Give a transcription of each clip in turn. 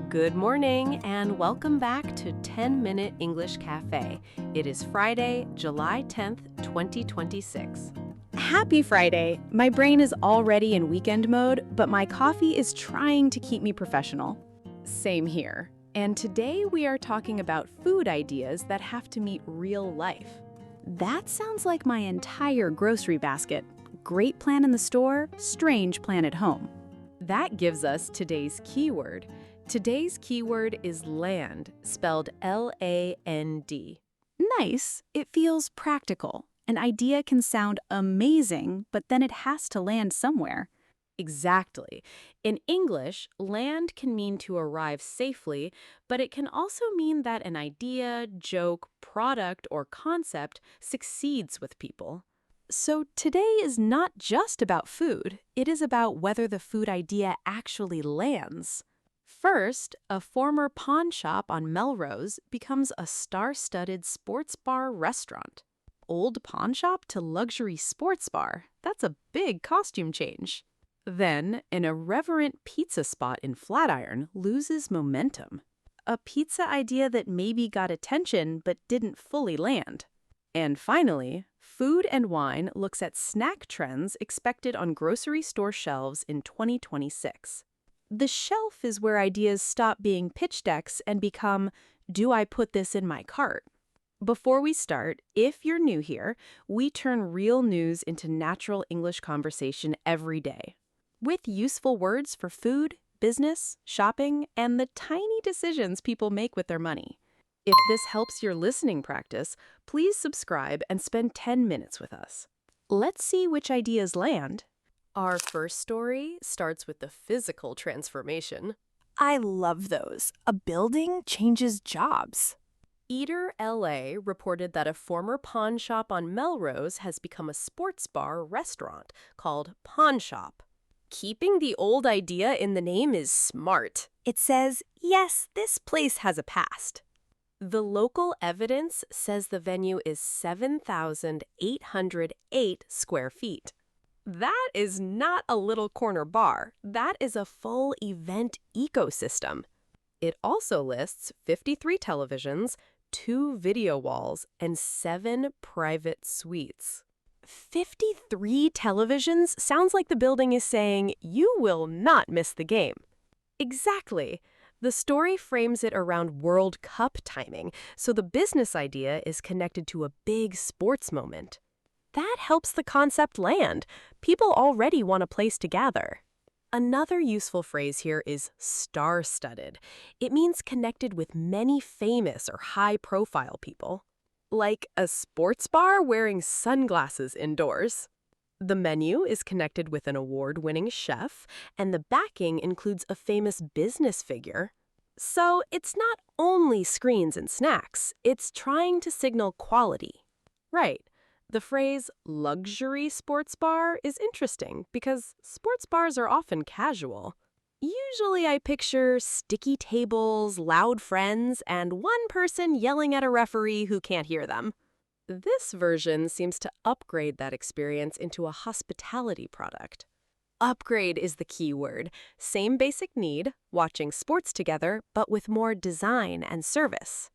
Good morning and welcome back to 10-Minute English Cafe. It is Friday, July 10th, 2026. Happy Friday! My brain is already in weekend mode, but my coffee is trying to keep me professional. Same here. And today we are talking about food ideas that have to meet real life. That sounds like my entire grocery basket. Great plan in the store, strange plan at home. That gives us today's keyword. Today's keyword is land, spelled L-A-N-D. Nice. It feels practical. An idea can sound amazing, but then it has to land somewhere. Exactly. In English, land can mean to arrive safely, but it can also mean that an idea, joke, product, or concept succeeds with people. So today is not just about food. It is about whether the food idea actually lands. First, a former pawn shop on Melrose becomes a star-studded sports bar restaurant. Old pawn shop to luxury sports bar. That's a big costume change. Then, an irreverent pizza spot in Flatiron loses momentum. A pizza idea that maybe got attention but didn't fully land. And finally, Food and Wine looks at snack trends expected on grocery store shelves in 2026. The shelf is where ideas stop being pitch decks and become, do I put this in my cart? Before we start, if you're new here, we turn real news into natural English conversation every day, with useful words for food, business, shopping, and the tiny decisions people make with their money. If this helps your listening practice, please subscribe and spend 10 minutes with us. Let's see which ideas land. Our first story starts with the physical transformation. I love those. A building changes jobs. Eater LA reported that a former pawn shop on Melrose has become a sports bar restaurant called Pawn Shop. Keeping the old idea in the name is smart. It says, yes, this place has a past. The local evidence says the venue is 7,808 square feet. That is not a little corner bar. That is a full event ecosystem. It also lists 53 televisions, 2 video walls, and 7 private suites. 53 televisions sounds like the building is saying, you will not miss the game. Exactly. The story frames it around World Cup timing, so the business idea is connected to a big sports moment. That helps the concept land. People already want a place to gather. Another useful phrase here is star-studded. It means connected with many famous or high-profile people. Like a sports bar wearing sunglasses indoors. The menu is connected with an award-winning chef, and the backing includes a famous business figure. So it's not only screens and snacks, it's trying to signal quality. Right. The phrase luxury sports bar is interesting because sports bars are often casual. Usually I picture sticky tables, loud friends, and one person yelling at a referee who can't hear them. This version seems to upgrade that experience into a hospitality product. Upgrade is the key word. Same basic need, watching sports together, but with more design and service.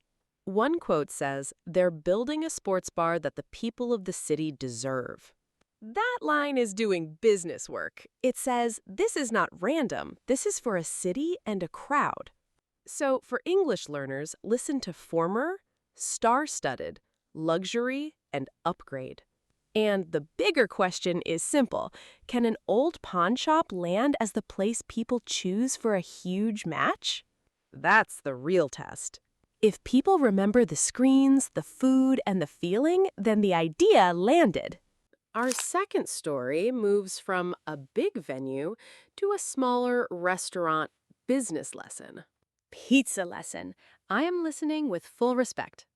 One quote says, they're building a sports bar that the people of the city deserve. That line is doing business work. It says, this is not random. This is for a city and a crowd. So for English learners, listen to former, star-studded, luxury, and upgrade. And the bigger question is simple. Can an old pawn shop land as the place people choose for a huge match? That's the real test. If people remember the screens, the food, and the feeling, then the idea landed. Our second story moves from a big venue to a smaller restaurant business lesson. Pizza lesson. I am listening with full respect.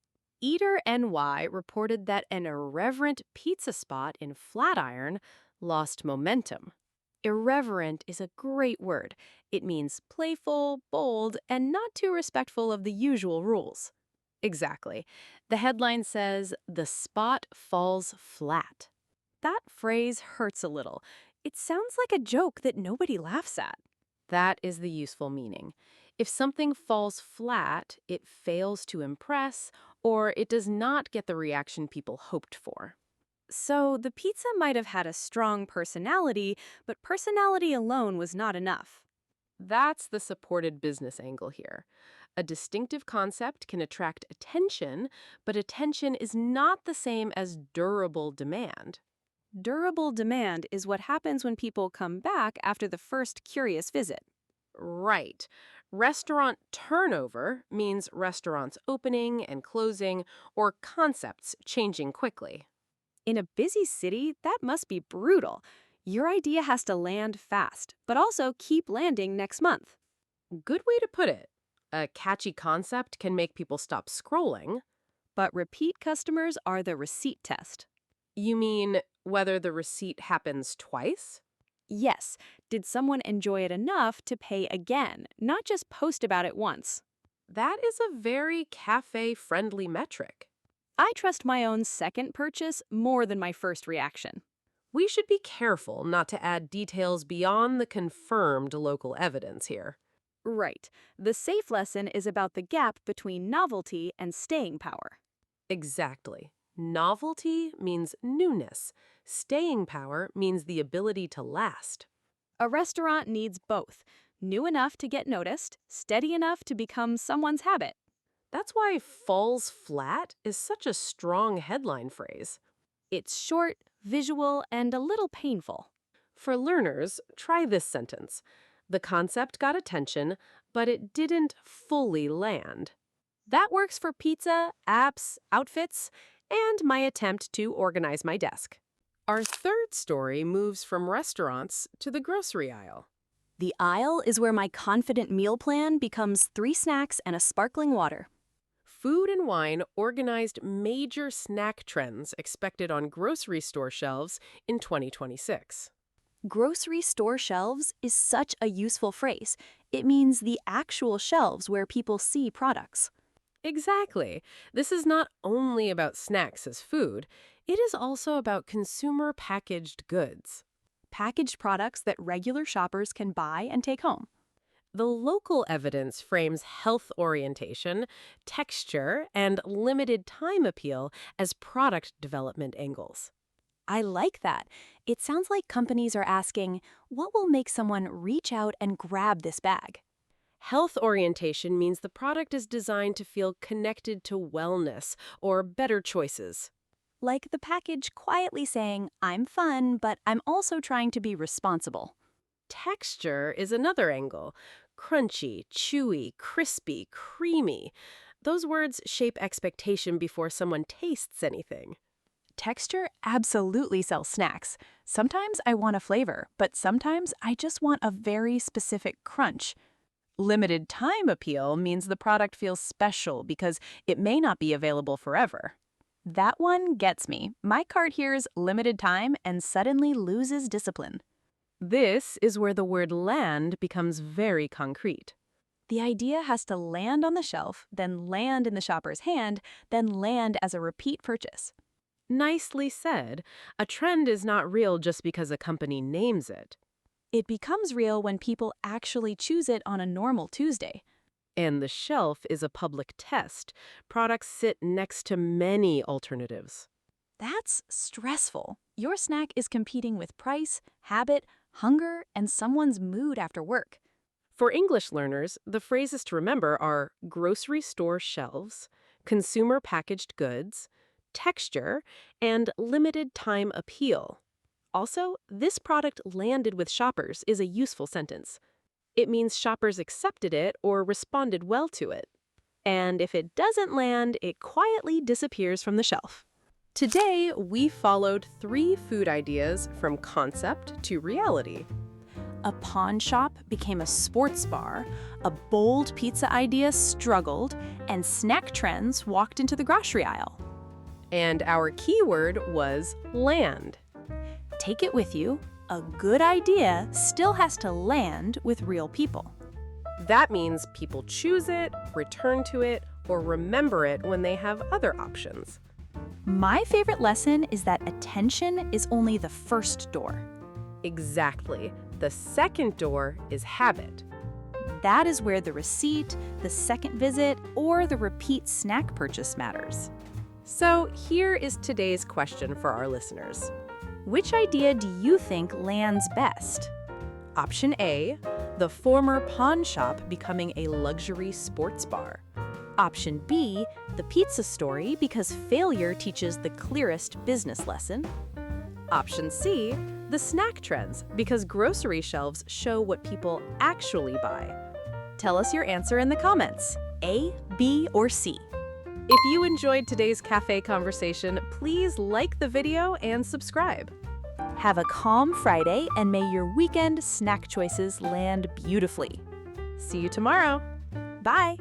Eater NY reported that an irreverent pizza spot in Flatiron lost momentum. Irreverent is a great word. It means playful, bold, and not too respectful of the usual rules. Exactly. The headline says, the spot falls flat. That phrase hurts a little. It sounds like a joke that nobody laughs at. That is the useful meaning. If something falls flat, it fails to impress, or it does not get the reaction people hoped for. So the pizza might have had a strong personality, but personality alone was not enough. That's the supported business angle here. A distinctive concept can attract attention, but attention is not the same as durable demand. Durable demand is what happens when people come back after the first curious visit. Right. Restaurant turnover means restaurants opening and closing, or concepts changing quickly. In a busy city, that must be brutal. Your idea has to land fast, but also keep landing next month. Good way to put it. A catchy concept can make people stop scrolling. But repeat customers are the receipt test. You mean whether the receipt happens twice? Yes, did someone enjoy it enough to pay again, not just post about it once? That is a very cafe-friendly metric. I trust my own second purchase more than my first reaction. We should be careful not to add details beyond the confirmed local evidence here. Right. The safe lesson is about the gap between novelty and staying power. Exactly. Novelty means newness. Staying power means the ability to last. A restaurant needs both. New enough to get noticed, steady enough to become someone's habit. That's why falls flat is such a strong headline phrase. It's short, visual, and a little painful. For learners, try this sentence. The concept got attention, but it didn't fully land. That works for pizza, apps, outfits, and my attempt to organize my desk. Our third story moves from restaurants to the grocery aisle. The aisle is where my confident meal plan becomes 3 snacks and a sparkling water. Food and Wine organized major snack trends expected on grocery store shelves in 2026. Grocery store shelves is such a useful phrase. It means the actual shelves where people see products. Exactly. This is not only about snacks as food, it is also about consumer packaged goods. Packaged products that regular shoppers can buy and take home. The local evidence frames health orientation, texture, and limited time appeal as product development angles. I like that. It sounds like companies are asking, what will make someone reach out and grab this bag? Health orientation means the product is designed to feel connected to wellness or better choices. Like the package quietly saying, I'm fun, but I'm also trying to be responsible. Texture is another angle. Crunchy, chewy, crispy, creamy. Those words shape expectation before someone tastes anything. Texture absolutely sells snacks. Sometimes I want a flavor, but sometimes I just want a very specific crunch. Limited time appeal means the product feels special because it may not be available forever. That one gets me. My cart hears limited time and suddenly loses discipline. This is where the word land becomes very concrete. The idea has to land on the shelf, then land in the shopper's hand, then land as a repeat purchase. Nicely said. A trend is not real just because a company names it. It becomes real when people actually choose it on a normal Tuesday. And the shelf is a public test. Products sit next to many alternatives. That's stressful. Your snack is competing with price, habit, hunger, and someone's mood after work. For English learners, the phrases to remember are grocery store shelves, consumer packaged goods, texture, and limited time appeal. Also, this product landed with shoppers is a useful sentence. It means shoppers accepted it or responded well to it. And if it doesn't land, it quietly disappears from the shelf. Today, we followed 3 food ideas from concept to reality. A pawn shop became a sports bar, a bold pizza idea struggled, and snack trends walked into the grocery aisle. And our keyword was land. Take it with you. A good idea still has to land with real people. That means people choose it, return to it, or remember it when they have other options. My favorite lesson is that attention is only the first door. Exactly. The second door is habit. That is where the receipt, the second visit, or the repeat snack purchase matters. So here is today's question for our listeners. Which idea do you think lands best? Option A, the former pawn shop becoming a luxury sports bar. Option B, the pizza story because failure teaches the clearest business lesson. Option C, the snack trends because grocery shelves show what people actually buy. Tell us your answer in the comments, A, B, or C. If you enjoyed today's cafe conversation, please like the video and subscribe. Have a calm Friday and may your weekend snack choices land beautifully. See you tomorrow. Bye!